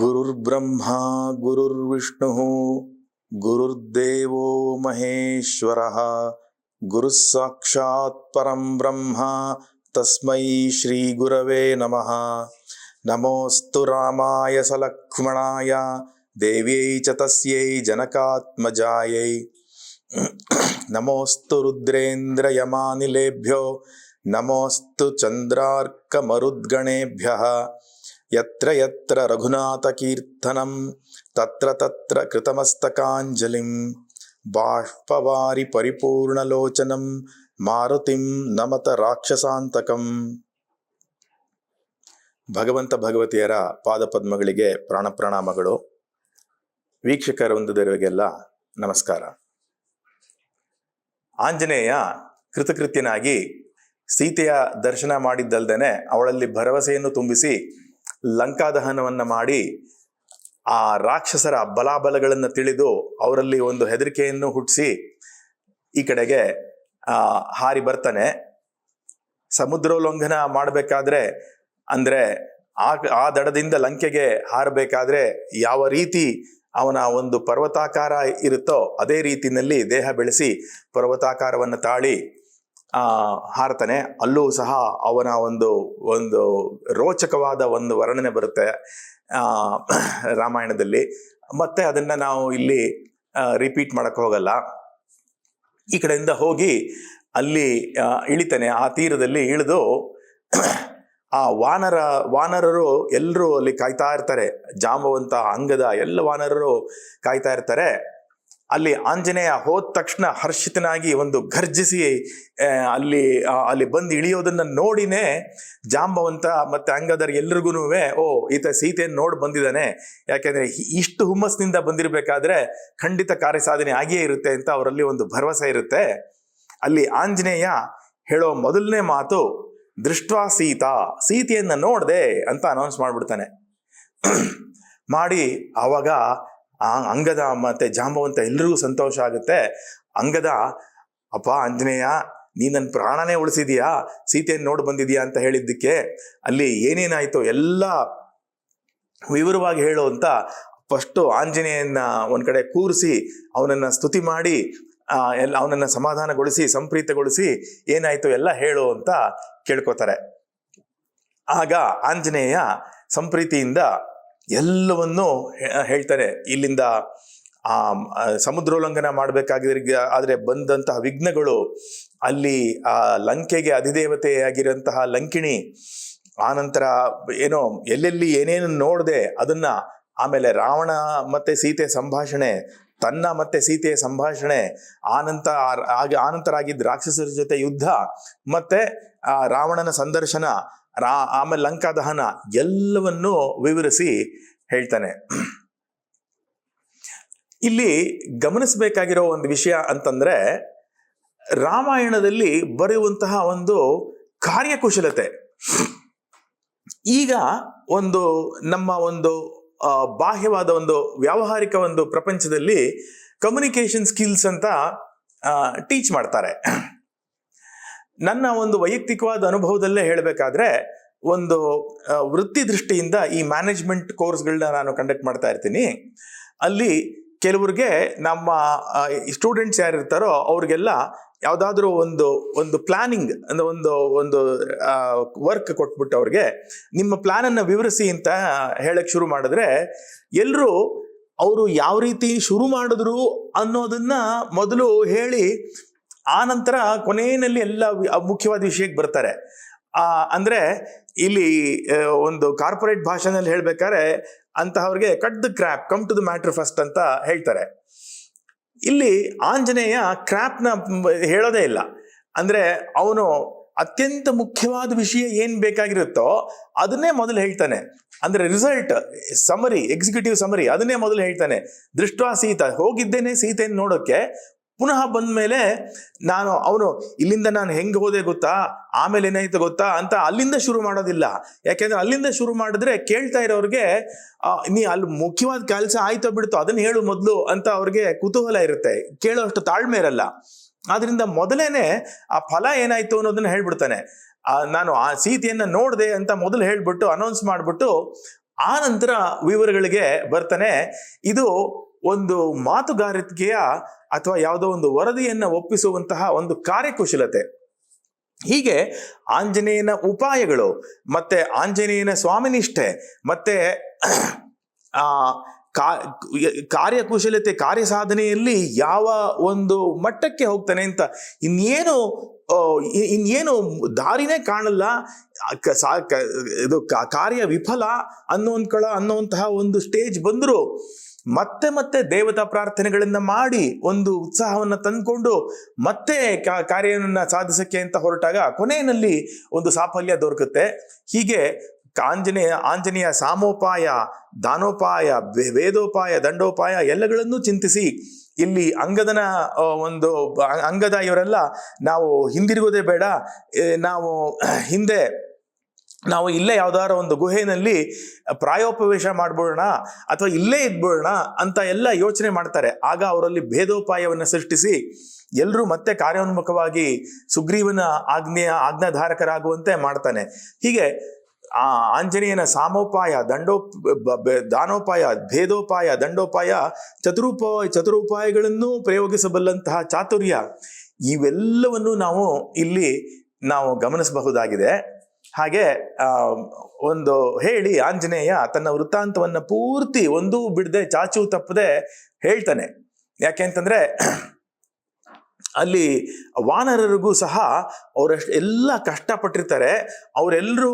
ಗುರುರ್ಬ್ರಹ್ಮ ಗುರುರ್ವಿಷ್ಣು ಗುರುರ್ದೇವೋ ಮಹೇಶ್ವರಃ ಗುರುಃ ಸಾಕ್ಷಾತ್ ಪರಂ ಬ್ರಹ್ಮ ತಸ್ಮೈ ಶ್ರೀ ಗುರವೇ ನಮಃ. ನಮೋಸ್ತು ರಾಮಾಯ ಸಲಕ್ಷ್ಮಣಾಯ ದೇವ್ಯೈ ಚ ತಸ್ಯೈ ಜನಕಾತ್ಮಜಾಯೈ. ನಮೋಸ್ತು ರುದ್ರೇಂದ್ರ ಯಮಾನಿಲೇಭ್ಯೋ ನಮೋಸ್ತು ಚಂದ್ರಾರ್ಕ ಮರುದ್ಗಣೇಭ್ಯಃ. ಯತ್ರ ಯತ್ರ ರಘುನಾಥ ಕೀರ್ತನಂ ತತ್ರ ತತ್ರ ಕೃತಮಸ್ತಕಾಂಜಲಿಂ. ಬಾಷ್ಪವಾರಿ ಪರಿಪೂರ್ಣಲೋಚನಂ ಮಾರುತಿಂ ನಮತ ರಾಕ್ಷಸಾಂತಕಂ. ಭಗವಂತ ಭಗವತಿಯರ ಪಾದಪದ್ಮಗಳಿಗೆ ಪ್ರಾಣಪ್ರಣಾಮಗಳು. ವೀಕ್ಷಕ ವೃಂದದವರಿಗೆಲ್ಲ ನಮಸ್ಕಾರ. ಆಂಜನೇಯ ಕೃತಕೃತ್ಯನಾಗಿ ಸೀತೆಯ ದರ್ಶನ ಮಾಡಿದ್ದಲ್ದೇನೆ ಅವಳಲ್ಲಿ ಭರವಸೆಯನ್ನು ತುಂಬಿಸಿ ಲಂಕಾದಹನವನ್ನು ಮಾಡಿ ಆ ರಾಕ್ಷಸರ ಬಲಾಬಲಗಳನ್ನು ತಿಳಿದು ಅವರಲ್ಲಿ ಒಂದು ಹೆದರಿಕೆಯನ್ನು ಹುಟ್ಟಿಸಿ ಈ ಕಡೆಗೆ ಹಾರಿ ಬರ್ತಾನೆ. ಸಮುದ್ರೋಲ್ಲಂಘನ ಮಾಡಬೇಕಾದ್ರೆ ಅಂದರೆ ಆ ದಡದಿಂದ ಲಂಕೆಗೆ ಹಾರಬೇಕಾದ್ರೆ ಯಾವ ರೀತಿ ಅವನ ಒಂದು ಪರ್ವತಾಕಾರ ಇರುತ್ತೋ ಅದೇ ರೀತಿಯಲ್ಲಿ ದೇಹ ಬೆಳೆಸಿ ಪರ್ವತಾಕಾರವನ್ನು ತಾಳಿ ಹಾರ್ತಾನೆ. ಅಲ್ಲೂ ಸಹ ಅವನ ಒಂದು ಒಂದು ರೋಚಕವಾದ ಒಂದು ವರ್ಣನೆ ಬರುತ್ತೆ ರಾಮಾಯಣದಲ್ಲಿ. ಮತ್ತೆ ಅದನ್ನ ನಾವು ಇಲ್ಲಿ ರಿಪೀಟ್ ಮಾಡಕ್ ಹೋಗಲ್ಲ. ಈ ಕಡೆಯಿಂದ ಹೋಗಿ ಅಲ್ಲಿ ಇಳಿತಾನೆ. ಆ ತೀರದಲ್ಲಿ ಇಳಿದು ಆ ವಾನರರು ಎಲ್ಲರೂ ಅಲ್ಲಿ ಕಾಯ್ತಾ ಇರ್ತಾರೆ. ಜಾಂಬವಂತ, ಅಂಗದ ಎಲ್ಲ ವಾನರರು ಕಾಯ್ತಾ ಇರ್ತಾರೆ. ಅಲ್ಲಿ ಆಂಜನೇಯ ಹೋದ ತಕ್ಷಣ ಹರ್ಷಿತನಾಗಿ ಒಂದು ಘರ್ಜಿಸಿ ಅಲ್ಲಿ ಬಂದು ಇಳಿಯೋದನ್ನ ನೋಡಿನೇ ಜಾಂಬವಂತ ಮತ್ತೆ ಅಂಗದರ್ ಎಲ್ರಿಗೂ ಓ ಈತ ಸೀತೆಯನ್ನು ನೋಡಿ ಬಂದಿದ್ದಾನೆ, ಯಾಕೆಂದ್ರೆ ಇಷ್ಟು ಹುಮ್ಮಸ್ನಿಂದ ಬಂದಿರಬೇಕಾದ್ರೆ ಖಂಡಿತ ಕಾರ್ಯಸಾಧನೆ ಆಗಿಯೇ ಇರುತ್ತೆ ಅಂತ ಅವರಲ್ಲಿ ಒಂದು ಭರವಸೆ ಇರುತ್ತೆ. ಅಲ್ಲಿ ಆಂಜನೇಯ ಹೇಳೋ ಮೊದಲನೇ ಮಾತು ದೃಷ್ಟ್ವಾ ಸೀತೆಯನ್ನ ನೋಡ್ದೆ ಅಂತ ಅನೌನ್ಸ್ ಮಾಡ್ಬಿಡ್ತಾನೆ. ಮಾಡಿ ಆವಾಗ ಅಂಗದ ಮತ್ತೆ ಜಾಂಬವಂತ ಎಲ್ರಿಗೂ ಸಂತೋಷ ಆಗುತ್ತೆ. ಅಂಗದ, ಅಪ್ಪ ಆಂಜನೇಯ, ನೀ ನನ್ನ ಪ್ರಾಣನೇ ಉಳಿಸಿದೀಯಾ, ಸೀತೆಯನ್ನು ನೋಡಿ ಬಂದಿದ್ಯಾ ಅಂತ ಹೇಳಿದ್ದಕ್ಕೆ ಅಲ್ಲಿ ಏನೇನಾಯ್ತು ಎಲ್ಲ ವಿವರವಾಗಿ ಹೇಳು ಅಂತ ಫಸ್ಟು ಆಂಜನೇಯನ್ನ ಒಂದ್ ಕಡೆ ಕೂರಿಸಿ ಅವನನ್ನ ಸ್ತುತಿ ಮಾಡಿ ಅವನನ್ನ ಸಮಾಧಾನಗೊಳಿಸಿ ಸಂಪ್ರೀತಗೊಳಿಸಿ ಏನಾಯ್ತು ಎಲ್ಲ ಹೇಳು ಅಂತ ಕೇಳ್ಕೊತಾರೆ. ಆಗ ಆಂಜನೇಯ ಸಂಪ್ರೀತಿಯಿಂದ ಎಲ್ಲವನ್ನೂ ಹೇಳ್ತಾನೆ. ಇಲ್ಲಿಂದ ಸಮುದ್ರೋಲ್ಲಂಘನ ಆದ್ರೆ ಬಂದಂತಹ ವಿಘ್ನಗಳು, ಅಲ್ಲಿ ಆ ಲಂಕೆಗೆ ಅಧಿದೇವತೆಯಾಗಿರುವಂತಹ ಲಂಕಿಣಿ, ಆನಂತರ ಏನೋ ಎಲ್ಲೆಲ್ಲಿ ಏನೇನು ನೋಡದೆ ಅದನ್ನ, ಆಮೇಲೆ ರಾವಣ ಮತ್ತೆ ಸೀತೆ ಸಂಭಾಷಣೆ, ತನ್ನ ಮತ್ತೆ ಸೀತೆಯ ಸಂಭಾಷಣೆ, ಆನಂತರ ಆಗಿದ್ದ ರಾಕ್ಷಸರ ಜೊತೆ ಯುದ್ಧ, ಮತ್ತೆ ಆ ರಾವಣನ ಸಂದರ್ಶನ, ಆಮೇಲೆ ಲಂಕಾ ದಹನ ಎಲ್ಲವನ್ನೂ ವಿವರಿಸಿ ಹೇಳ್ತಾನೆ. ಇಲ್ಲಿ ಗಮನಿಸಬೇಕಾಗಿರೋ ಒಂದು ವಿಷಯ ಅಂತಂದ್ರೆ, ರಾಮಾಯಣದಲ್ಲಿ ಬರೆಯುವಂತಹ ಒಂದು ಕಾರ್ಯಕುಶಲತೆ ಈಗ ಒಂದು ನಮ್ಮ ಒಂದು ಬಾಹ್ಯವಾದ ಒಂದು ವ್ಯಾವಹಾರಿಕ ಒಂದು ಪ್ರಪಂಚದಲ್ಲಿ ಕಮ್ಯುನಿಕೇಶನ್ ಸ್ಕಿಲ್ಸ್ ಅಂತ ಟೀಚ್ ಮಾಡ್ತಾರೆ. ನನ್ನ ಒಂದು ವೈಯಕ್ತಿಕವಾದ ಅನುಭವದಲ್ಲೇ ಹೇಳಬೇಕಾದ್ರೆ, ಒಂದು ವೃತ್ತಿ ದೃಷ್ಟಿಯಿಂದ ಈ ಮ್ಯಾನೇಜ್ಮೆಂಟ್ ಕೋರ್ಸ್ಗಳನ್ನ ನಾನು ಕಂಡಕ್ಟ್ ಮಾಡ್ತಾ ಇರ್ತೀನಿ. ಅಲ್ಲಿ ಕೆಲವ್ರಿಗೆ ನಮ್ಮ ಸ್ಟೂಡೆಂಟ್ಸ್ ಯಾರಿರ್ತಾರೋ ಅವ್ರಿಗೆಲ್ಲ ಯಾವುದಾದ್ರೂ ಒಂದು ಪ್ಲಾನಿಂಗ್ ಅಂದ್ರೆ ಒಂದು ವರ್ಕ್ ಕೊಟ್ಬಿಟ್ಟು ಅವ್ರಿಗೆ ನಿಮ್ಮ ಪ್ಲಾನನ್ನು ವಿವರಿಸಿ ಅಂತ ಹೇಳಕ್ ಶುರು ಮಾಡಿದ್ರೆ, ಎಲ್ಲರೂ ಅವರು ಯಾವ ರೀತಿ ಶುರು ಮಾಡಿದ್ರು ಅನ್ನೋದನ್ನ ಮೊದಲು ಹೇಳಿ ಆನಂತರ ಕೊನೆಯಲ್ಲಿ ಎಲ್ಲ ಮುಖ್ಯವಾದ ವಿಷಯಕ್ಕೆ ಬರ್ತಾರೆ. ಅಂದ್ರೆ ಇಲ್ಲಿ ಒಂದು ಕಾರ್ಪೊರೇಟ್ ಭಾಷೆನಲ್ಲಿ ಹೇಳ್ಬೇಕಾದ್ರೆ ಅಂತಹವ್ರಿಗೆ cut the crap, come to the matter first ಅಂತ ಹೇಳ್ತಾರೆ. ಇಲ್ಲಿ ಆಂಜನೇಯ ಕ್ರ್ಯಾಪ್ನ ಹೇಳೋದೇ ಇಲ್ಲ. ಅಂದ್ರೆ ಅವನು ಅತ್ಯಂತ ಮುಖ್ಯವಾದ ವಿಷಯ ಏನ್ ಬೇಕಾಗಿರುತ್ತೋ ಅದನ್ನೇ ಮೊದಲು ಹೇಳ್ತಾನೆ. ಅಂದ್ರೆ ರಿಸಲ್ಟ್ ಸಮರಿ, ಎಕ್ಸಿಕ್ಯೂಟಿವ್ ಸಮರಿ ಅದನ್ನೇ ಮೊದಲು ಹೇಳ್ತಾನೆ. ದೃಷ್ಟ್ವಾ ಹೋಗಿದ್ದೇನೆ ಸೀತೆಯನ್ನು ನೋಡೋಕೆ, ಪುನಃ ಬಂದ ಮೇಲೆ ಅವನು ಇಲ್ಲಿಂದ ನಾನು ಹೆಂಗೆ ಹೋದೆ ಗೊತ್ತಾ, ಆಮೇಲೆ ಏನಾಯ್ತು ಗೊತ್ತಾ ಅಂತ ಅಲ್ಲಿಂದ ಶುರು ಮಾಡೋದಿಲ್ಲ. ಯಾಕೆಂದ್ರೆ ಅಲ್ಲಿಂದ ಶುರು ಮಾಡಿದ್ರೆ ಕೇಳ್ತಾ ಇರೋರಿಗೆ ನೀ ಅಲ್ಲಿ ಮುಖ್ಯವಾದ ಕೆಲಸ ಆಯ್ತೋ ಬಿಡ್ತೋ ಅದನ್ನ ಹೇಳು ಮೊದಲು ಅಂತ ಅವ್ರಿಗೆ ಕುತೂಹಲ ಇರುತ್ತೆ, ಕೇಳೋ ಅಷ್ಟು ತಾಳ್ಮೆ ಇರಲ್ಲ. ಆದ್ರಿಂದ ಮೊದಲೇನೆ ಆ ಫಲ ಏನಾಯ್ತು ಅನ್ನೋದನ್ನ ಹೇಳ್ಬಿಡ್ತಾನೆ. ನಾನು ಆ ಸೀತೆಯನ್ನ ನೋಡ್ದೆ ಅಂತ ಮೊದಲು ಹೇಳ್ಬಿಟ್ಟು ಅನೌನ್ಸ್ ಮಾಡ್ಬಿಟ್ಟು ಆ ನಂತರ ವಿವರಗಳಿಗೆ ಬರ್ತಾನೆ. ಇದು ಒಂದು ಮಾತುಗಾರಿಕೆಯ ಅಥವಾ ಯಾವುದೋ ಒಂದು ವರದಿಯನ್ನ ಒಪ್ಪಿಸುವಂತಹ ಒಂದು ಕಾರ್ಯಕುಶಲತೆ. ಹೀಗೆ ಆಂಜನೇಯನ ಉಪಾಯಗಳು, ಮತ್ತೆ ಆಂಜನೇಯನ ಸ್ವಾಮಿನಿಷ್ಠೆ, ಮತ್ತೆ ಆ ಕಾರ್ಯಕುಶಲತೆ, ಕಾರ್ಯಸಾಧನೆಯಲ್ಲಿ ಯಾವ ಒಂದು ಮಟ್ಟಕ್ಕೆ ಹೋಗ್ತಾನೆ ಅಂತ ಇನ್ನೇನು ದಾರಿನೇ ಕಾಣಲ್ಲ, ಇದು ಕಾರ್ಯ ವಿಫಲ ಅನ್ನುವಂತಹ ಒಂದು ಸ್ಟೇಜ್ ಬಂದ್ರು ಮತ್ತೆ ಮತ್ತೆ ದೇವತಾ ಪ್ರಾರ್ಥನೆಗಳನ್ನ ಮಾಡಿ ಒಂದು ಉತ್ಸಾಹವನ್ನ ತಂದ್ಕೊಂಡು ಮತ್ತೆ ಕಾರ್ಯವನ್ನ ಸಾಧಿಸಕ್ಕೆ ಅಂತ ಹೊರಟಾಗ ಕೊನೆಯಲ್ಲಿ ಒಂದು ಸಾಫಲ್ಯ ದೊರಕುತ್ತೆ. ಹೀಗೆ ಆಂಜನೇಯ ಸಾಮೋಪಾಯ, ದಾನೋಪಾಯ, ವೇದೋಪಾಯ, ದಂಡೋಪಾಯ ಎಲ್ಲಗಳನ್ನೂ ಚಿಂತಿಸಿ ಇಲ್ಲಿ ಅಂಗದ ಇವರೆಲ್ಲ ನಾವು ಹಿಂದಿರುಗೋದೇ ಬೇಡ, ನಾವು ಇಲ್ಲೇ ಯಾವ್ದಾರ ಒಂದು ಗುಹೆಯಲ್ಲಿ ಪ್ರಾಯೋಪವೇಶ ಮಾಡ್ಬೋಣ ಅಥವಾ ಇಲ್ಲೇ ಇದ್ಬೋಣ ಅಂತ ಎಲ್ಲ ಯೋಚನೆ ಮಾಡ್ತಾರೆ. ಆಗ ಅವರಲ್ಲಿ ಭೇದೋಪಾಯವನ್ನು ಸೃಷ್ಟಿಸಿ ಎಲ್ಲರೂ ಮತ್ತೆ ಕಾರ್ಯೋನ್ಮುಖವಾಗಿ ಸುಗ್ರೀವನ ಆಜ್ಞಾಧಾರಕರಾಗುವಂತೆ ಮಾಡ್ತಾನೆ. ಹೀಗೆ ಆ ಆಂಜನೇಯನ ಸಾಮೋಪಾಯ, ದಾನೋಪಾಯ, ಭೇದೋಪಾಯ, ದಂಡೋಪಾಯ, ಚತುರುಪಾಯಗಳನ್ನು ಪ್ರಯೋಗಿಸಬಲ್ಲಂತಹ ಚಾತುರ್ಯ, ಇವೆಲ್ಲವನ್ನು ನಾವು ಗಮನಿಸಬಹುದಾಗಿದೆ. ಹಾಗೆ ಒಂದು ಹೇಳಿ ಆಂಜನೇಯ ತನ್ನ ವೃತ್ತಾಂತವನ್ನ ಪೂರ್ತಿ ಒಂದೂ ಬಿಡದೆ ಚಾಚು ತಪ್ಪದೆ ಹೇಳ್ತಾನೆ. ಯಾಕೆಂತಂದ್ರೆ ಅಲ್ಲಿ ವಾನರರಿಗೂ ಸಹ ಎಲ್ಲ ಕಷ್ಟಪಟ್ಟಿರ್ತಾರೆ, ಅವರೆಲ್ಲರೂ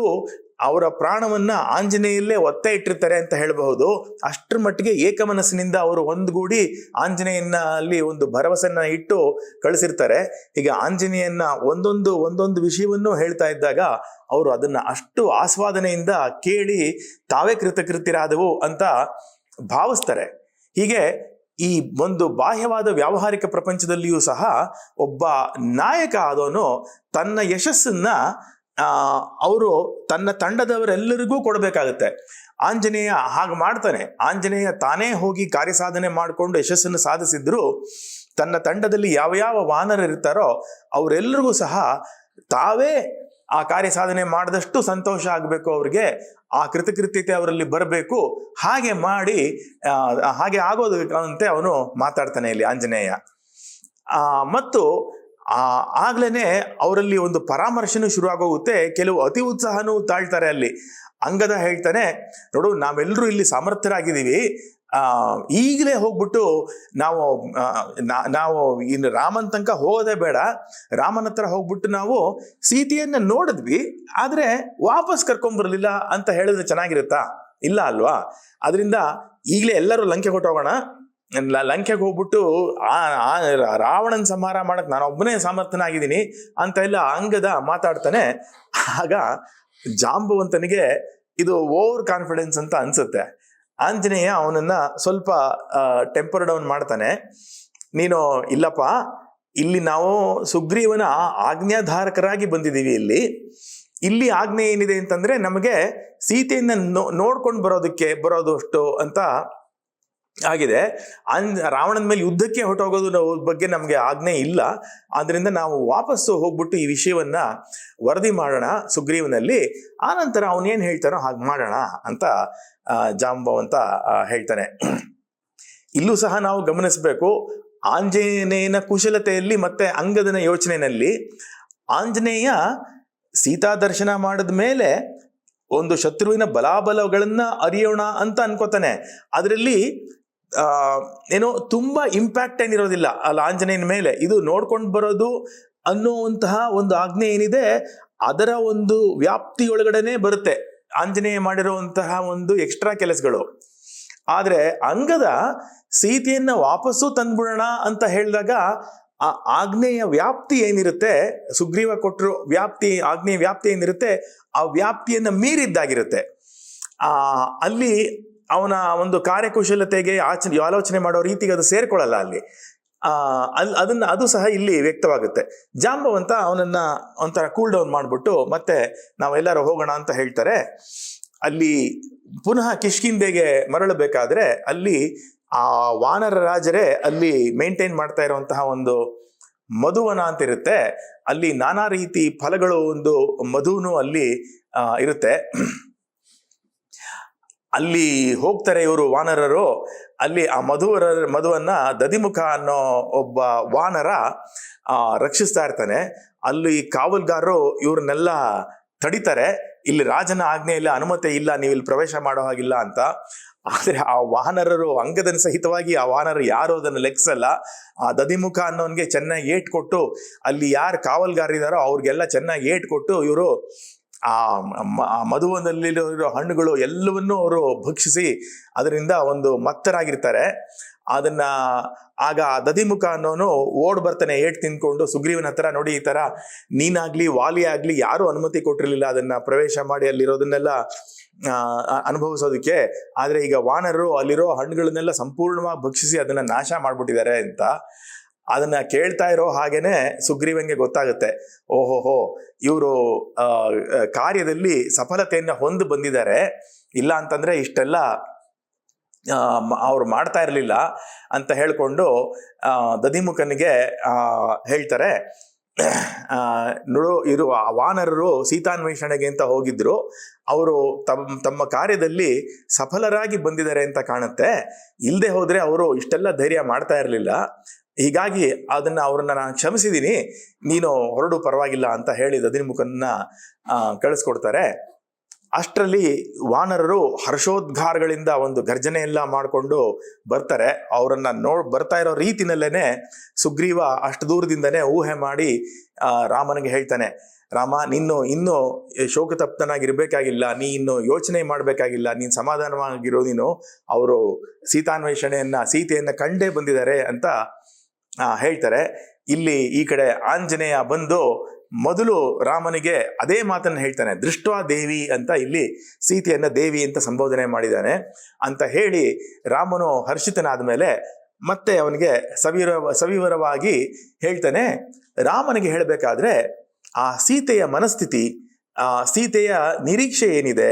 ಅವರ ಪ್ರಾಣವನ್ನ ಆಂಜನೇಯಲ್ಲೇ ಒತ್ತೆ ಇಟ್ಟಿರ್ತಾರೆ ಅಂತ ಹೇಳಬಹುದು. ಅಷ್ಟರ ಮಟ್ಟಿಗೆ ಏಕಮನಸ್ಸಿನಿಂದ ಅವರು ಒಂದುಗೂಡಿ ಆಂಜನೇಯನ ಅಲ್ಲಿ ಒಂದು ಭರವಸೆಯನ್ನ ಇಟ್ಟು ಕಳಿಸಿರ್ತಾರೆ. ಹೀಗೆ ಆಂಜನೇಯನ್ನ ಒಂದೊಂದು ವಿಷಯವನ್ನು ಹೇಳ್ತಾ ಇದ್ದಾಗ ಅವರು ಅದನ್ನ ಅಷ್ಟು ಆಸ್ವಾದನೆಯಿಂದ ಕೇಳಿ ತಾವೇ ಕೃತಕೃತ್ಯರಾದವು ಅಂತ ಭಾವಿಸ್ತಾರೆ. ಹೀಗೆ ಈ ಒಂದು ಬಾಹ್ಯವಾದ ವ್ಯಾವಹಾರಿಕ ಪ್ರಪಂಚದಲ್ಲಿಯೂ ಸಹ ಒಬ್ಬ ನಾಯಕ ಆದವನು ತನ್ನ ಯಶಸ್ಸನ್ನ ಅವರು ತನ್ನ ತಂಡದವರೆಲ್ಲರಿಗೂ ಕೊಡಬೇಕಾಗುತ್ತೆ. ಆಂಜನೇಯ ಹಾಗೆ ಮಾಡ್ತಾನೆ. ಆಂಜನೇಯ ತಾನೇ ಹೋಗಿ ಕಾರ್ಯಸಾಧನೆ ಮಾಡಿಕೊಂಡು ಯಶಸ್ಸನ್ನು ಸಾಧಿಸಿದ್ರು ತನ್ನ ತಂಡದಲ್ಲಿ ಯಾವ ವಾನರರಿರ್ತಾರೋ ಅವರೆಲ್ಲರಿಗೂ ಸಹ ತಾವೇ ಆ ಕಾರ್ಯ ಸಾಧನೆ ಮಾಡಿದಷ್ಟು ಸಂತೋಷ ಆಗಬೇಕು, ಅವ್ರಿಗೆ ಆ ಕೃತಕೃತ್ಯತೆ ಅವರಲ್ಲಿ ಬರಬೇಕು. ಹಾಗೆ ಆಗೋದಕ್ಕಂತೆ ಅವನು ಮಾತಾಡ್ತಾನೆ ಇಲ್ಲಿ ಆಂಜನೇಯ. ಮತ್ತು ಆಗ್ಲೇನೆ ಅವರಲ್ಲಿ ಒಂದು ಪರಾಮರ್ಶೆನೂ ಶುರು ಆಗೋಗುತ್ತೆ. ಕೆಲವು ಅತಿ ಉತ್ಸಾಹನೂ ತಾಳ್ತಾರೆ. ಅಲ್ಲಿ ಅಂಗದ ಹೇಳ್ತಾನೆ, ನೋಡು ನಾವೆಲ್ಲರೂ ಇಲ್ಲಿ ಸಮರ್ಥರಾಗಿದ್ದೀವಿ, ಈಗಲೇ ಹೋಗ್ಬಿಟ್ಟು ನಾವು ಇನ್ನು ರಾಮನ್ ತನಕ ಹೋಗೋದೇ ಬೇಡ, ರಾಮನ ಹತ್ರ ಹೋಗ್ಬಿಟ್ಟು ನಾವು ಸೀತೆಯನ್ನ ನೋಡಿದ್ವಿ ಆದ್ರೆ ವಾಪಸ್ ಕರ್ಕೊಂಡ್ಬರ್ಲಿಲ್ಲ ಅಂತ ಹೇಳಿದ್ರೆ ಚೆನ್ನಾಗಿರುತ್ತಾ? ಇಲ್ಲ ಅಲ್ವಾ? ಅದರಿಂದ ಈಗಲೇ ಎಲ್ಲರೂ ಲಂಕೆ ಹೊಟ್ಟೋಗೋಣ, ಲಂಕೆಗೆ ಹೋಗ್ಬಿಟ್ಟು ರಾವಣನ ಸಂಹಾರ ಮಾಡಕ್ ನಾನು ಒಬ್ಬನೇ ಸಮರ್ಥನಾಗಿದ್ದೀನಿ ಅಂತ ಎಲ್ಲ ಅಂಗದ ಮಾತಾಡ್ತಾನೆ. ಆಗ ಜಾಂಬವಂತನಿಗೆ ಇದು ಓವರ್ ಕಾನ್ಫಿಡೆನ್ಸ್ ಅಂತ ಅನ್ಸುತ್ತೆ. ಆಂಜನೇಯ ಅವನನ್ನ ಸ್ವಲ್ಪ ಟೆಂಪರ್ ಡೌನ್ ಮಾಡ್ತಾನೆ. ನೀನು ಇಲ್ಲಪ್ಪ, ಇಲ್ಲಿ ನಾವು ಸುಗ್ರೀವನ ಆಜ್ಞಾಧಾರಕರಾಗಿ ಬಂದಿದ್ದೀವಿ. ಇಲ್ಲಿ ಆಜ್ಞೆ ಏನಿದೆ ಅಂತಂದ್ರೆ ನಮಗೆ ಸೀತೆಯನ್ನ ನೋಡ್ಕೊಂಡು ಬರೋದಷ್ಟು ಅಂತ ಆಗಿದೆ. ರಾವಣನ ಮೇಲೆ ಯುದ್ಧಕ್ಕೆ ಹೊರಟೋಗೋದು ಬಗ್ಗೆ ನಮಗೆ ಆಜ್ಞೆ ಇಲ್ಲ. ಆದ್ರಿಂದ ನಾವು ವಾಪಸ್ಸು ಹೋಗ್ಬಿಟ್ಟು ಈ ವಿಷಯವನ್ನ ವರದಿ ಮಾಡೋಣ ಸುಗ್ರೀವನಲ್ಲಿ, ಆನಂತರ ಅವನೇನ್ ಹೇಳ್ತಾನೋ ಹಾಗೆ ಮಾಡೋಣ ಅಂತ ಜಾಂಬವಂತ ಹೇಳ್ತಾನೆ. ಇಲ್ಲೂ ಸಹ ನಾವು ಗಮನಿಸಬೇಕು, ಆಂಜನೇಯನ ಕುಶಲತೆಯಲ್ಲಿ ಮತ್ತೆ ಅಂಗದನ ಯೋಚನೆಯಲ್ಲಿ ಆಂಜನೇಯ ಸೀತಾ ದರ್ಶನ ಮಾಡಿದ ಮೇಲೆ ಒಂದು ಶತ್ರುವಿನ ಬಲಾಬಲಗಳನ್ನ ಅರಿಯೋಣ ಅಂತ ಅನ್ಕೋತಾನೆ. ಅದರಲ್ಲಿ ಏನೋ ತುಂಬಾ ಇಂಪ್ಯಾಕ್ಟ್ ಏನಿರೋದಿಲ್ಲ ಅಲ್ಲಿ ಆಂಜನೇಯನ ಮೇಲೆ. ಇದು ನೋಡ್ಕೊಂಡು ಬರೋದು ಅನ್ನುವಂತಹ ಒಂದು ಆಜ್ಞೆ ಏನಿದೆ ಅದರ ಒಂದು ವ್ಯಾಪ್ತಿಯೊಳಗಡೆನೆ ಬರುತ್ತೆ ಆಂಜನೇಯ ಮಾಡಿರುವಂತಹ ಒಂದು ಎಕ್ಸ್ಟ್ರಾ ಕೆಲಸಗಳು. ಆದ್ರೆ ಅಂಗದ ಸೀತೆಯನ್ನ ವಾಪಸ್ಸು ತಂದ್ಬಿಡೋಣ ಅಂತ ಹೇಳಿದಾಗ ಆ ಆಜ್ಞೆಯ ವ್ಯಾಪ್ತಿ ಏನಿರುತ್ತೆ, ಸುಗ್ರೀವ ಕೊಟ್ಟರು ಆಜ್ಞೆಯ ವ್ಯಾಪ್ತಿ ಏನಿರುತ್ತೆ ಆ ವ್ಯಾಪ್ತಿಯನ್ನ ಮೀರಿದ್ದಾಗಿರುತ್ತೆ. ಅಲ್ಲಿ ಅವನ ಒಂದು ಕಾರ್ಯಕುಶಲತೆಗೆ ಆಲೋಚನೆ ಮಾಡೋ ರೀತಿಗೆ ಅದು ಸೇರ್ಕೊಳ್ಳಲ್ಲ ಅಲ್ಲಿ. ಅದು ಸಹ ಇಲ್ಲಿ ವ್ಯಕ್ತವಾಗುತ್ತೆ. ಜಾಂಬವಂತ ಅವನನ್ನ ಒಂಥರ ಕೂಲ್ ಡೌನ್ ಮಾಡ್ಬಿಟ್ಟು ಮತ್ತೆ ನಾವೆಲ್ಲರೂ ಹೋಗೋಣ ಅಂತ ಹೇಳ್ತಾರೆ. ಅಲ್ಲಿ ಪುನಃ ಕಿಷ್ಕಿಂಧೆಗೆ ಮರಳಬೇಕಾದ್ರೆ ಅಲ್ಲಿ ಆ ವಾನರ ರಾಜರೇ ಅಲ್ಲಿ ಮೇಂಟೈನ್ ಮಾಡ್ತಾ ಇರುವಂತಹ ಒಂದು ಮಧುವನ ಅಂತ ಇರುತ್ತೆ. ಅಲ್ಲಿ ನಾನಾ ರೀತಿ ಫಲಗಳು, ಒಂದು ಮಧುನು ಅಲ್ಲಿ ಇರುತ್ತೆ. ಅಲ್ಲಿ ಹೋಗ್ತಾರೆ ಇವರು ವಾನರರು. ಅಲ್ಲಿ ಆ ಮಧುವನ್ನ ದಧಿಮುಖ ಅನ್ನೋ ಒಬ್ಬ ವಾನರ ರಕ್ಷಿಸ್ತಾ ಇರ್ತಾನೆ. ಅಲ್ಲಿ ಕಾವಲ್ಗಾರರು ಇವ್ರನ್ನೆಲ್ಲ ತಡಿತಾರೆ. ಇಲ್ಲಿ ರಾಜನ ಆಜ್ಞೆಯಲ್ಲಿ ಅನುಮತಿ ಇಲ್ಲ, ನೀವು ಇಲ್ಲಿ ಪ್ರವೇಶ ಮಾಡೋ ಹಾಗಿಲ್ಲ ಅಂತ. ಆದ್ರೆ ಆ ವಾನರರು ಅಂಗದನ ಸಹಿತವಾಗಿ ಆ ವಾನರ ಯಾರು ಅದನ್ನು ಲೆಕ್ಸಲ್ಲ. ಆ ದಧಿಮುಖ ಅನ್ನೋನ್ಗೆ ಚೆನ್ನಾಗಿ ಏಟ್ ಕೊಟ್ಟು, ಅಲ್ಲಿ ಯಾರು ಕಾವಲ್ಗಾರಿದಾರೋ ಅವ್ರಿಗೆಲ್ಲ ಚೆನ್ನಾಗಿ ಏಟ್ ಕೊಟ್ಟು ಇವರು ಆ ಮಧುವನಲ್ಲಿರೋ ಹಣ್ಣುಗಳು ಎಲ್ಲವನ್ನೂ ಅವರು ಭಕ್ಷಿಸಿ ಅದರಿಂದ ಒಂದು ಮತ್ತರಾಗಿರ್ತಾರೆ. ಅದನ್ನ ಆಗ ದಧಿಮುಖ ಅನ್ನೋನು ಓಡ್ ಬರ್ತಾನೆ ಏಟ್ ತಿನ್ಕೊಂಡು ಸುಗ್ರೀವನ ಹತ್ರ, ನೋಡಿ ಈ ತರ ನೀನಾಗ್ಲಿ ವಾಲಿ ಆಗ್ಲಿ ಯಾರು ಅನುಮತಿ ಕೊಟ್ಟಿರ್ಲಿಲ್ಲ ಅದನ್ನ ಪ್ರವೇಶ ಮಾಡಿ ಅಲ್ಲಿರೋದನ್ನೆಲ್ಲ ಅನುಭವಿಸೋದಕ್ಕೆ. ಆದ್ರೆ ಈಗ ವಾನರರು ಅಲ್ಲಿರೋ ಹಣ್ಣುಗಳನ್ನೆಲ್ಲ ಸಂಪೂರ್ಣವಾಗಿ ಭಕ್ಷಿಸಿ ಅದನ್ನ ನಾಶ ಮಾಡ್ಬಿಟ್ಟಿದ್ದಾರೆ ಅಂತ. ಅದನ್ನ ಕೇಳ್ತಾ ಇರೋ ಹಾಗೇನೆ ಸುಗ್ರೀವನ್ಗೆ ಗೊತ್ತಾಗುತ್ತೆ, ಓಹೋಹೋ ಇವರು ಕಾರ್ಯದಲ್ಲಿ ಸಫಲತೆಯನ್ನ ಹೊಂದಿ ಬಂದಿದ್ದಾರೆ, ಇಲ್ಲ ಅಂತಂದ್ರೆ ಇಷ್ಟೆಲ್ಲ ಅವ್ರು ಮಾಡ್ತಾ ಇರಲಿಲ್ಲ ಅಂತ ಹೇಳ್ಕೊಂಡು ದಧಿಮುಖನಿಗೆ ಹೇಳ್ತಾರೆ, ನೋಡು ಆ ವಾನರರು ಸೀತಾನ್ವೇಷಣೆಗೆ ಅಂತ ಹೋಗಿದ್ರು, ಅವರು ತಮ್ಮ ಕಾರ್ಯದಲ್ಲಿ ಸಫಲರಾಗಿ ಬಂದಿದ್ದಾರೆ ಅಂತ ಕಾಣುತ್ತೆ. ಇಲ್ಲದೆ ಹೋದ್ರೆ ಅವರು ಇಷ್ಟೆಲ್ಲ ಧೈರ್ಯ ಮಾಡ್ತಾ ಇರಲಿಲ್ಲ. ಹೀಗಾಗಿ ಅವ್ರನ್ನ ನಾನು ಕ್ಷಮಿಸಿದ್ದೀನಿ, ನೀನು ಹೊರಡು ಪರವಾಗಿಲ್ಲ ಅಂತ ಹೇಳಿ ದಧಿಮುಖನ್ನ ಕಳಿಸ್ಕೊಡ್ತಾರೆ. ಅಷ್ಟರಲ್ಲಿ ವಾನರರು ಹರ್ಷೋದ್ಗಾರಗಳಿಂದ ಒಂದು ಗರ್ಜನೆ ಎಲ್ಲ ಮಾಡಿಕೊಂಡು ಬರ್ತಾರೆ. ಅವರನ್ನ ಬರ್ತಾ ಇರೋ ರೀತಿನಲ್ಲೇನೆ ಸುಗ್ರೀವ ಅಷ್ಟು ದೂರದಿಂದನೇ ಊಹೆ ಮಾಡಿ ರಾಮನಿಗೆ ಹೇಳ್ತಾನೆ, ರಾಮ ಇನ್ನೂ ಶೋಕತಪ್ತನಾಗಿರ್ಬೇಕಾಗಿಲ್ಲ, ನೀ ಇನ್ನು ಯೋಚನೆ ಮಾಡ್ಬೇಕಾಗಿಲ್ಲ, ನೀನ್ ಸಮಾಧಾನವಾಗಿರೋ, ನೀನು ಅವರು ಸೀತೆಯನ್ನ ಕಂಡೇ ಬಂದಿದ್ದಾರೆ ಅಂತ ಹೇಳ್ತಾರೆ. ಇಲ್ಲಿ ಈ ಕಡೆ ಆಂಜನೇಯ ಬಂದು ಮೊದಲು ರಾಮನಿಗೆ ಅದೇ ಮಾತನ್ನು ಹೇಳ್ತಾನೆ, ದೃಷ್ಟ್ವಾ ದೇವಿ ಅಂತ ಇಲ್ಲಿ ಸೀತೆಯನ್ನ ದೇವಿ ಅಂತ ಸಂಬೋಧನೆ ಮಾಡಿದ್ದಾನೆ ಅಂತ ಹೇಳಿ ರಾಮನು ಹರ್ಷಿತನಾದ ಮೇಲೆ ಮತ್ತೆ ಅವನಿಗೆ ಸವಿವರವಾಗಿ ಹೇಳ್ತಾನೆ. ರಾಮನಿಗೆ ಹೇಳಬೇಕಾದ್ರೆ ಆ ಸೀತೆಯ ಮನಸ್ಥಿತಿ, ಸೀತೆಯ ನಿರೀಕ್ಷೆ ಏನಿದೆ,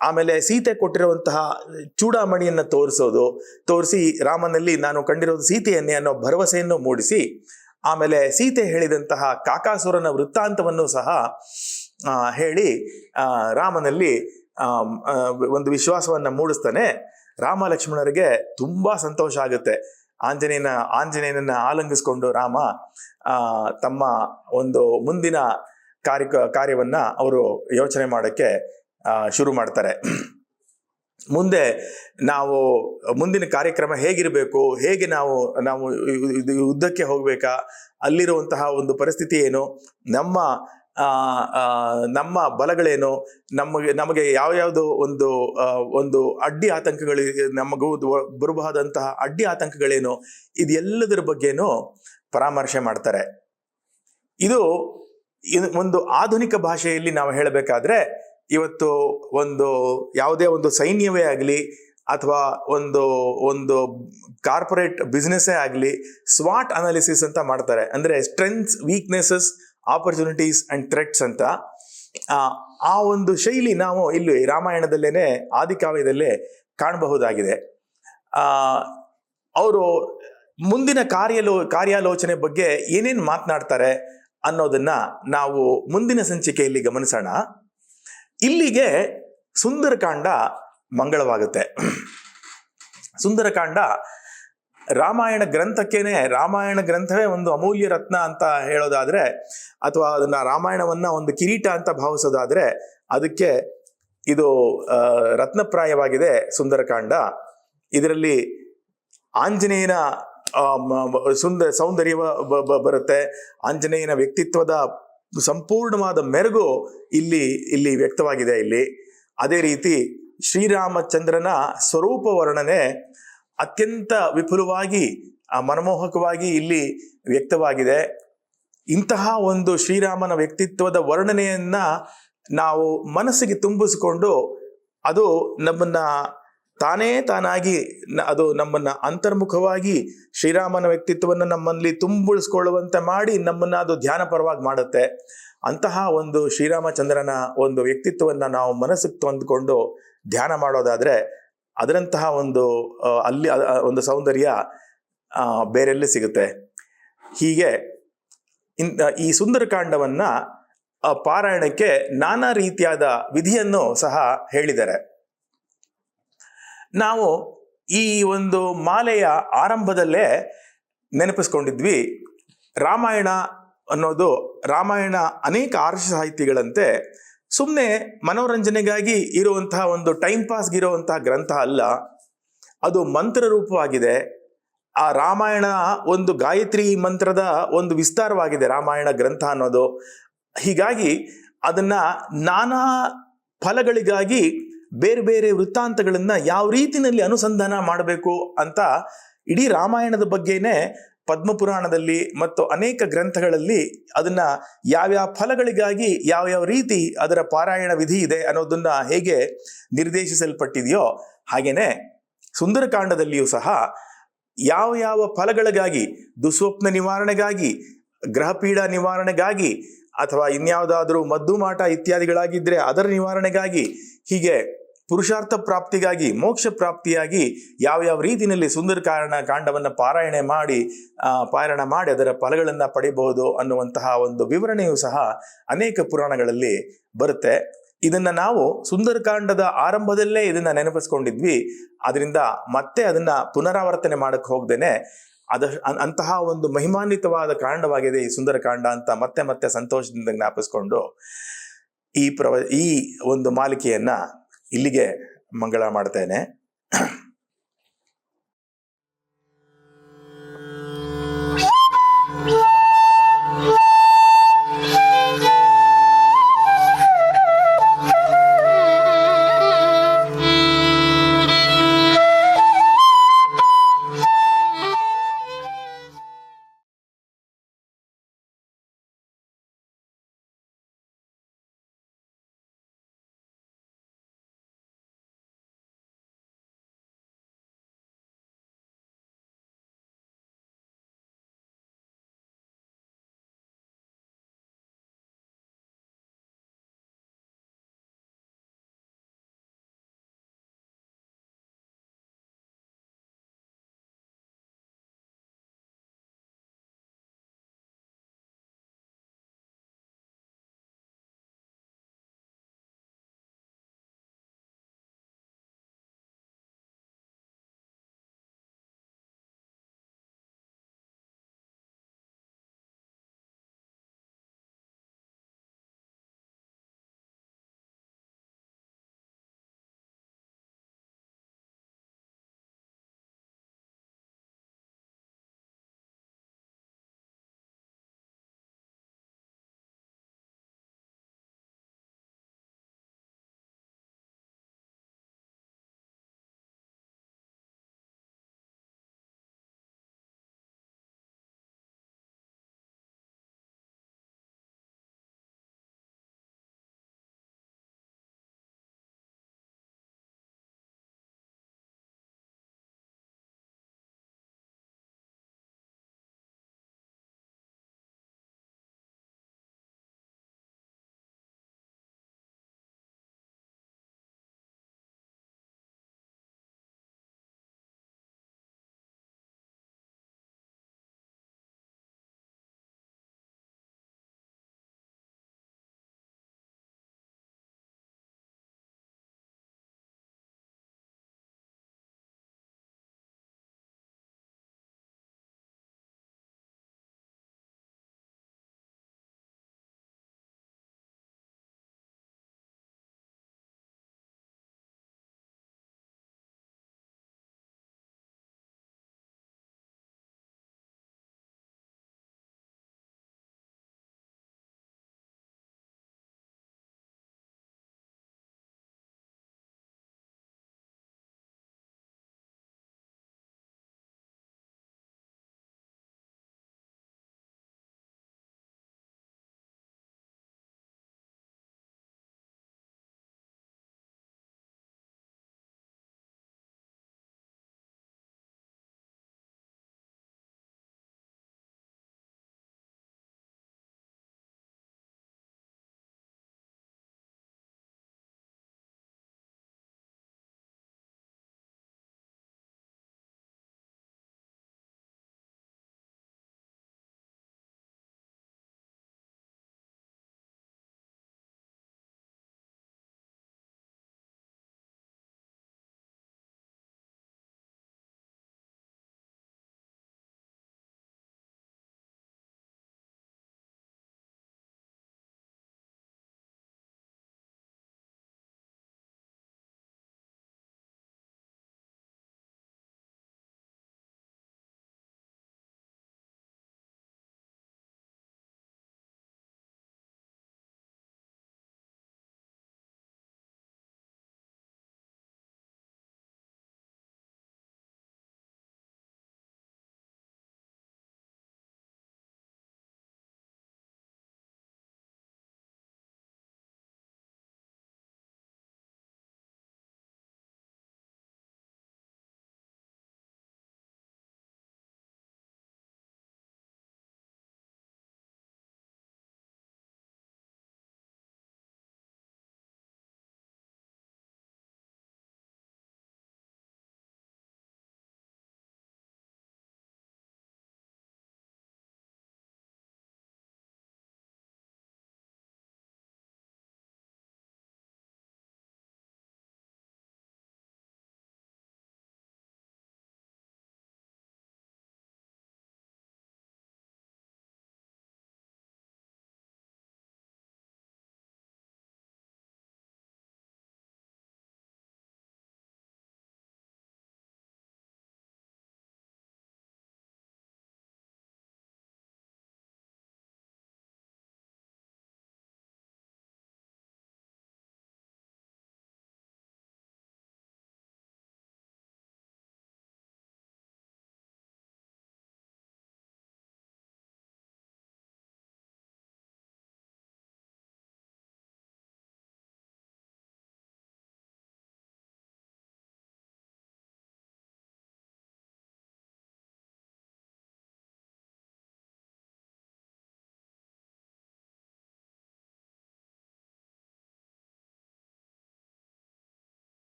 ಆಮೇಲೆ ಸೀತೆ ಕೊಟ್ಟಿರುವಂತಹ ಚೂಡಾಮಣಿಯನ್ನ ತೋರಿಸಿ ರಾಮನಲ್ಲಿ ನಾನು ಕಂಡಿರೋದು ಸೀತೆಯನ್ನೇ ಅನ್ನೋ ಭರವಸೆಯನ್ನು ಮೂಡಿಸಿ, ಆಮೇಲೆ ಸೀತೆ ಹೇಳಿದಂತಹ ಕಾಕಾಸುರನ ವೃತ್ತಾಂತವನ್ನು ಸಹ ಹೇಳಿ ರಾಮನಲ್ಲಿ ಒಂದು ವಿಶ್ವಾಸವನ್ನ ಮೂಡಿಸ್ತಾನೆ. ರಾಮ ಲಕ್ಷ್ಮಣರಿಗೆ ತುಂಬಾ ಸಂತೋಷ ಆಗುತ್ತೆ. ಆಂಜನೇಯನನ್ನ ಆಲಂಗಿಸ್ಕೊಂಡು ರಾಮ ತಮ್ಮ ಒಂದು ಮುಂದಿನ ಕಾರ್ಯವನ್ನ ಅವರು ಯೋಚನೆ ಮಾಡೋಕ್ಕೆ ಶುರು ಮಾಡ್ತಾರೆ. ಮುಂದಿನ ಕಾರ್ಯಕ್ರಮ ಹೇಗಿರಬೇಕು, ಹೇಗೆ ನಾವು ಯುದ್ಧಕ್ಕೆ ಹೋಗ್ಬೇಕಾ, ಅಲ್ಲಿರುವಂತಹ ಒಂದು ಪರಿಸ್ಥಿತಿ ಏನು, ನಮ್ಮ ಬಲಗಳೇನು, ನಮಗೆ ಯಾವ್ಯಾವುದು ಒಂದು ಅಡ್ಡಿ ಆತಂಕಗಳು, ನಮಗೂ ಬರಬಹುದಂತಹ ಅಡ್ಡಿ ಆತಂಕಗಳೇನು, ಇದೆಲ್ಲದರ ಬಗ್ಗೆನೂ ಪರಾಮರ್ಶೆ ಮಾಡ್ತಾರೆ. ಇದು ಒಂದು ಆಧುನಿಕ ಭಾಷೆಯಲ್ಲಿ ನಾವು ಹೇಳಬೇಕಾದ್ರೆ, ಇವತ್ತು ಯಾವುದೇ ಒಂದು ಸೈನ್ಯವೇ ಆಗಲಿ ಅಥವಾ ಒಂದು ಕಾರ್ಪೊರೇಟ್ ಬಿಸ್ನೆಸ್ಸೇ ಆಗಲಿ ಸ್ವಾಟ್ ಅನಾಲಿಸಿಸ್ ಅಂತ ಮಾಡ್ತಾರೆ. ಅಂದ್ರೆ strengths, weaknesses, opportunities and threats ಅಂತ. ಆ ಒಂದು ಶೈಲಿ ನಾವು ಇಲ್ಲಿ ರಾಮಾಯಣದಲ್ಲೇನೆ ಆದಿಕಾವ್ಯದಲ್ಲೇ ಕಾಣಬಹುದಾಗಿದೆ. ಅವರು ಮುಂದಿನ ಕಾರ್ಯಾಲೋಚನೆ ಬಗ್ಗೆ ಏನೇನು ಮಾತನಾಡ್ತಾರೆ ಅನ್ನೋದನ್ನ ನಾವು ಮುಂದಿನ ಸಂಚಿಕೆಯಲ್ಲಿ ಗಮನಿಸೋಣ. ಇಲ್ಲಿಗೆ ಸುಂದರಕಾಂಡ ಮಂಗಳವಾಗುತ್ತೆ. ಸುಂದರಕಾಂಡ ರಾಮಾಯಣ ಗ್ರಂಥವೇ ಒಂದು ಅಮೂಲ್ಯ ರತ್ನ ಅಂತ ಹೇಳೋದಾದ್ರೆ, ಅಥವಾ ಅದನ್ನ ರಾಮಾಯಣವನ್ನ ಒಂದು ಕಿರೀಟ ಅಂತ ಭಾವಿಸೋದಾದ್ರೆ ಅದಕ್ಕೆ ಇದು ರತ್ನಪ್ರಾಯವಾಗಿದೆ ಸುಂದರಕಾಂಡ. ಇದರಲ್ಲಿ ಆಂಜನೇಯನ ಸೌಂದರ್ಯ ಬರುತ್ತೆ. ಆಂಜನೇಯನ ವ್ಯಕ್ತಿತ್ವದ ಸಂಪೂರ್ಣವಾದ ಮೆರುಗು ಇಲ್ಲಿ ವ್ಯಕ್ತವಾಗಿದೆ. ಅದೇ ರೀತಿ ಶ್ರೀರಾಮಚಂದ್ರನ ಸ್ವರೂಪ ವರ್ಣನೆ ಅತ್ಯಂತ ವಿಪುಲವಾಗಿ ಮನಮೋಹಕವಾಗಿ ಇಲ್ಲಿ ವ್ಯಕ್ತವಾಗಿದೆ. ಇಂತಹ ಒಂದು ಶ್ರೀರಾಮನ ವ್ಯಕ್ತಿತ್ವದ ವರ್ಣನೆಯನ್ನ ನಾವು ಮನಸ್ಸಿಗೆ ತುಂಬಿಸಿಕೊಂಡು ಅದು ನಮ್ಮನ್ನ ಅಂತರ್ಮುಖವಾಗಿ ಶ್ರೀರಾಮನ ವ್ಯಕ್ತಿತ್ವವನ್ನು ನಮ್ಮಲ್ಲಿ ತುಂಬಿಳಿಸ್ಕೊಳ್ಳುವಂತೆ ಮಾಡಿ ನಮ್ಮನ್ನ ಅದು ಧ್ಯಾನ ಪರವಾಗಿ ಮಾಡುತ್ತೆ. ಅಂತಹ ಒಂದು ಶ್ರೀರಾಮಚಂದ್ರನ ಒಂದು ವ್ಯಕ್ತಿತ್ವವನ್ನು ನಾವು ಮನಸ್ಸಿಗೆ ತಂದುಕೊಂಡು ಧ್ಯಾನ ಮಾಡೋದಾದ್ರೆ ಅದರಂತಹ ಅಲ್ಲಿ ಒಂದು ಸೌಂದರ್ಯ ಬೇರೆಲ್ಲಿ ಸಿಗುತ್ತೆ. ಹೀಗೆ ಈ ಸುಂದರಕಾಂಡವನ್ನ ಪಾರಾಯಣಕ್ಕೆ ನಾನಾ ರೀತಿಯಾದ ವಿಧಿಯನ್ನು ಸಹ ಹೇಳಿದ್ದಾರೆ. ನಾವು ಈ ಒಂದು ಮಾಲೆಯ ಆರಂಭದಲ್ಲೇ ನೆನಪಿಸ್ಕೊಂಡಿದ್ವಿ, ರಾಮಾಯಣ ಅನ್ನೋದು, ರಾಮಾಯಣ ಅನೇಕ ಆರ್ಷ ಸಾಹಿತಿಗಳಂತೆ ಸುಮ್ಮನೆ ಮನೋರಂಜನೆಗಾಗಿ ಇರುವಂತಹ ಒಂದು ಟೈಮ್ ಪಾಸ್ಗಿರುವಂತಹ ಗ್ರಂಥ ಅಲ್ಲ, ಅದು ಮಂತ್ರ ರೂಪವಾಗಿದೆ. ಆ ರಾಮಾಯಣ ಒಂದು ಗಾಯತ್ರಿ ಮಂತ್ರದ ಒಂದು ವಿಸ್ತಾರವಾಗಿದೆ ರಾಮಾಯಣ ಗ್ರಂಥ ಅನ್ನೋದು. ಹೀಗಾಗಿ ಅದನ್ನ ನಾನಾ ಫಲಗಳಿಗಾಗಿ ಬೇರೆ ಬೇರೆ ವೃತ್ತಾಂತಗಳನ್ನ ಯಾವ ರೀತಿಯಲ್ಲಿ ಅನುಸಂಧಾನ ಮಾಡಬೇಕು ಅಂತ ಇಡೀ ರಾಮಾಯಣದ ಬಗ್ಗೆನೇ ಪದ್ಮಪುರಾಣದಲ್ಲಿ ಮತ್ತು ಅನೇಕ ಗ್ರಂಥಗಳಲ್ಲಿ ಅದನ್ನ ಯಾವ್ಯಾವ ಫಲಗಳಿಗಾಗಿ ಯಾವ್ಯಾವ ರೀತಿ ಅದರ ಪಾರಾಯಣ ವಿಧಿ ಇದೆ ಅನ್ನೋದನ್ನ ಹೇಗೆ ನಿರ್ದೇಶಿಸಲ್ಪಟ್ಟಿದೆಯೋ ಹಾಗೇನೆ ಸುಂದರಕಾಂಡದಲ್ಲಿಯೂ ಸಹ ಯಾವ ಯಾವ ಫಲಗಳಿಗಾಗಿ, ದುಸ್ವಪ್ನ ನಿವಾರಣೆಗಾಗಿ, ಗ್ರಹಪೀಡ ನಿವಾರಣೆಗಾಗಿ, ಅಥವಾ ಇನ್ಯಾವುದಾದ್ರೂ ಮದ್ದು ಮಾಟ ಇತ್ಯಾದಿಗಳಾಗಿದ್ರೆ ಅದರ ನಿವಾರಣೆಗಾಗಿ, ಹೀಗೆ ಪುರುಷಾರ್ಥ ಪ್ರಾಪ್ತಿಗಾಗಿ, ಮೋಕ್ಷ ಪ್ರಾಪ್ತಿಯಾಗಿ ಯಾವ ರೀತಿಯಲ್ಲಿ ಕಾಂಡವನ್ನು ಪಾರಾಯಣ ಮಾಡಿ ಅದರ ಫಲಗಳನ್ನು ಪಡಿಬಹುದು ಅನ್ನುವಂತಹ ಒಂದು ವಿವರಣೆಯೂ ಸಹ ಅನೇಕ ಪುರಾಣಗಳಲ್ಲಿ ಬರುತ್ತೆ. ಇದನ್ನ ನಾವು ಸುಂದರಕಾಂಡದ ಆರಂಭದಲ್ಲೇ ಇದನ್ನ ನೆನಪಿಸ್ಕೊಂಡಿದ್ವಿ. ಅದರಿಂದ ಮತ್ತೆ ಅದನ್ನ ಪುನರಾವರ್ತನೆ ಮಾಡಕ್ಕೆ ಹೋಗ್ದೇನೆ ಅಂತಹ ಒಂದು ಮಹಿಮಾನ್ವಿತವಾದ ಕಾಂಡವಾಗಿದೆ ಈ ಸುಂದರಕಾಂಡ ಅಂತ ಮತ್ತೆ ಮತ್ತೆ ಸಂತೋಷದಿಂದ ಜ್ಞಾಪಿಸ್ಕೊಂಡು ಈ ಒಂದು ಮಾಲಿಕೆಯನ್ನ ಇಲ್ಲಿಗೆ ಮಂಗಳ ಮಾಡ್ತೇನೆ.